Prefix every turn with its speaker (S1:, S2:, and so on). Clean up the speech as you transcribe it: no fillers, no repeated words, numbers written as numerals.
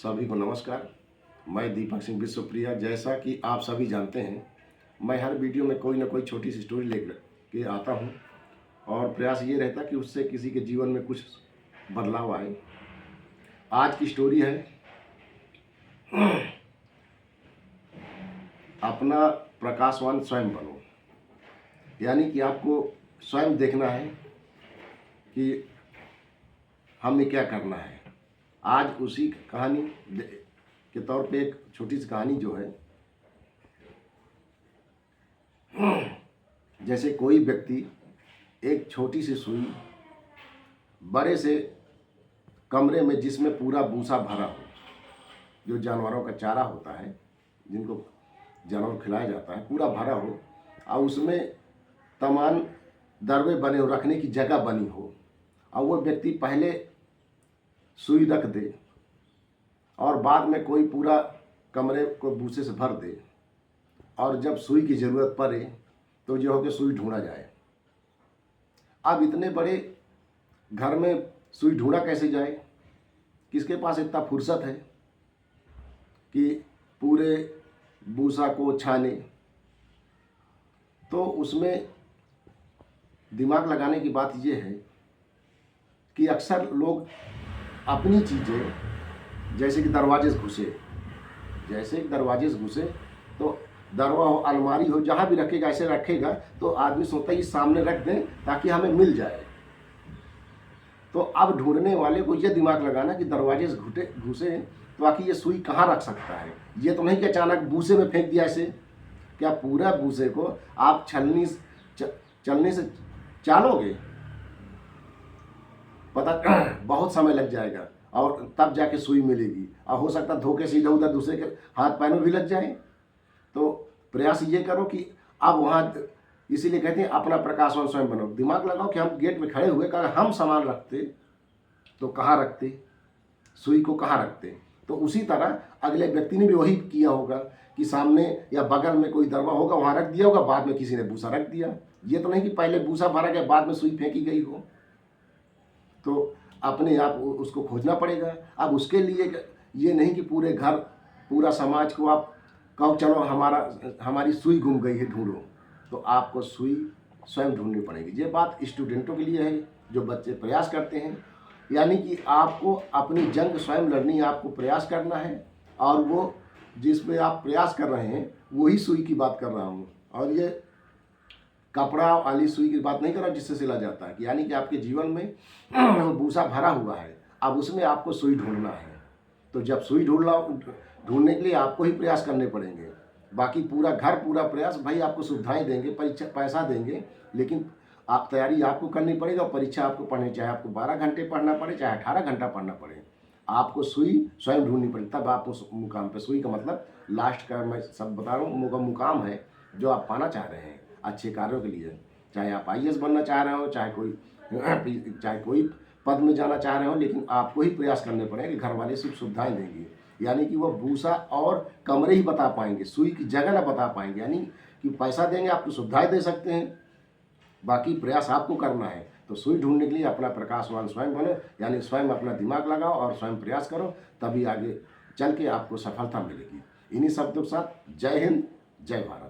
S1: सभी को नमस्कार। मैं दीपक सिंह विश्वप्रिया। जैसा कि आप सभी जानते हैं, मैं हर वीडियो में कोई ना कोई छोटी सी स्टोरी लेकर के आता हूं और प्रयास ये रहता कि उससे किसी के जीवन में कुछ बदलाव आए। आज की स्टोरी है अपना प्रकाशवान स्वयं बनो। यानी कि आपको स्वयं देखना है कि हमें क्या करना है। आज उसी कहानी के तौर पे एक छोटी सी कहानी जो है, जैसे कोई व्यक्ति एक छोटी सी सुई बड़े से कमरे में जिसमें पूरा भूसा भरा हो, जो जानवरों का चारा होता है, जिनको जानवर खिलाया जाता है, पूरा भरा हो और उसमें तमाम दरवे बने हो, रखने की जगह बनी हो, और वो व्यक्ति पहले सुई रख दे और बाद में कोई पूरा कमरे को भूसे से भर दे, और जब सुई की ज़रूरत पड़े तो जो हो कि सुई ढूंढा जाए। अब इतने बड़े घर में सुई ढूंढा कैसे जाए? किसके पास इतना फुर्सत है कि पूरे भूसा को छाने? तो उसमें दिमाग लगाने की बात यह है कि अक्सर लोग अपनी चीज़ें, जैसे कि दरवाजे से घुसे, तो दरवा हो, अलमारी हो, जहाँ भी रखेगा ऐसे रखेगा तो आदमी सोचता है सामने रख दें ताकि हमें मिल जाए। तो अब ढूंढने वाले को यह दिमाग लगाना कि दरवाजे से घुसे तो आखिर ये सुई कहाँ रख सकता है। ये तो नहीं कि अचानक भूसे में फेंक दिया ऐसे। क्या पूरा भूसे को आप चलने से चालोगे? पता बहुत समय लग जाएगा और तब जाके सुई मिलेगी, और हो सकता है धोखे से इधर उधर दूसरे के हाथ पैर में भी लग जाए। तो प्रयास ये करो कि अब वहाँ, इसीलिए कहते हैं अपना प्रकाशवान स्वयं बनो। दिमाग लगाओ कि हम गेट में खड़े हुए, अगर हम सामान रखते तो कहाँ रखते, सुई को कहाँ रखते? तो उसी तरह अगले व्यक्ति ने भी वही किया होगा कि सामने या बगल में कोई दरवा होगा, वहाँ रख दिया होगा, बाद में किसी ने भूसा रख दिया। ये तो नहीं कि पहले भूसा भरा गया बाद में सुई फेंकी गई हो। तो अपने आप उसको खोजना पड़ेगा। अब उसके लिए ये नहीं कि पूरे घर, पूरा समाज को आप कहो चलो हमारी सुई गुम गई है, ढूंढो। तो आपको सुई स्वयं ढूंढनी पड़ेगी। ये बात स्टूडेंटों के लिए है जो बच्चे प्रयास करते हैं। यानी कि आपको अपनी जंग स्वयं लड़नी है, आपको प्रयास करना है, और वो जिसमें आप प्रयास कर रहे हैं वही सुई की बात कर रहा हूँ। और ये कपड़ा वाली सुई की बात नहीं कर रहा जिससे सिला जाता है। यानी कि आपके जीवन में भूसा भरा हुआ है, अब उसमें आपको सुई ढूंढना है। तो जब सुई ढूंढने के लिए आपको ही प्रयास करने पड़ेंगे। बाकी पूरा घर, पूरा प्रयास भाई आपको सुविधाएं देंगे, परीक्षा पैसा देंगे, लेकिन आप तैयारी आपको करनी पड़ेगा। परीक्षा आपको पढ़नी, चाहे आपको 12 घंटे पढ़ना पड़े, चाहे 18 घंटा पढ़ना पड़े, आपको सुई स्वयं ढूंढनी पड़े, तब आप उस मुकाम पे। सुई का मतलब लास्ट का मैं सब बता रहा हूँ, मुकाम है जो आप पाना चाह रहे हैं अच्छे कार्यों के लिए। चाहे आप IAS बनना चाह रहे हो, चाहे कोई पद में जाना चाह रहे हो, लेकिन आपको ही प्रयास करने पड़ेंगे। घर वाले सुख सुविधाएं देंगे, यानी कि वो भूसा और कमरे ही बता पाएंगे, सुई की जगह ना बता पाएंगे। यानी कि पैसा देंगे, आपको सुविधाएं दे सकते हैं, बाकी प्रयास आपको करना है। तो सुई ढूंढने के लिए अपना प्रकाशवान स्वयं बनो, यानी स्वयं अपना दिमाग लगाओ और स्वयं प्रयास करो, तभी आगे चल के आपको सफलता मिलेगी। इन्हीं शब्दों के साथ जय हिंद, जय भारत।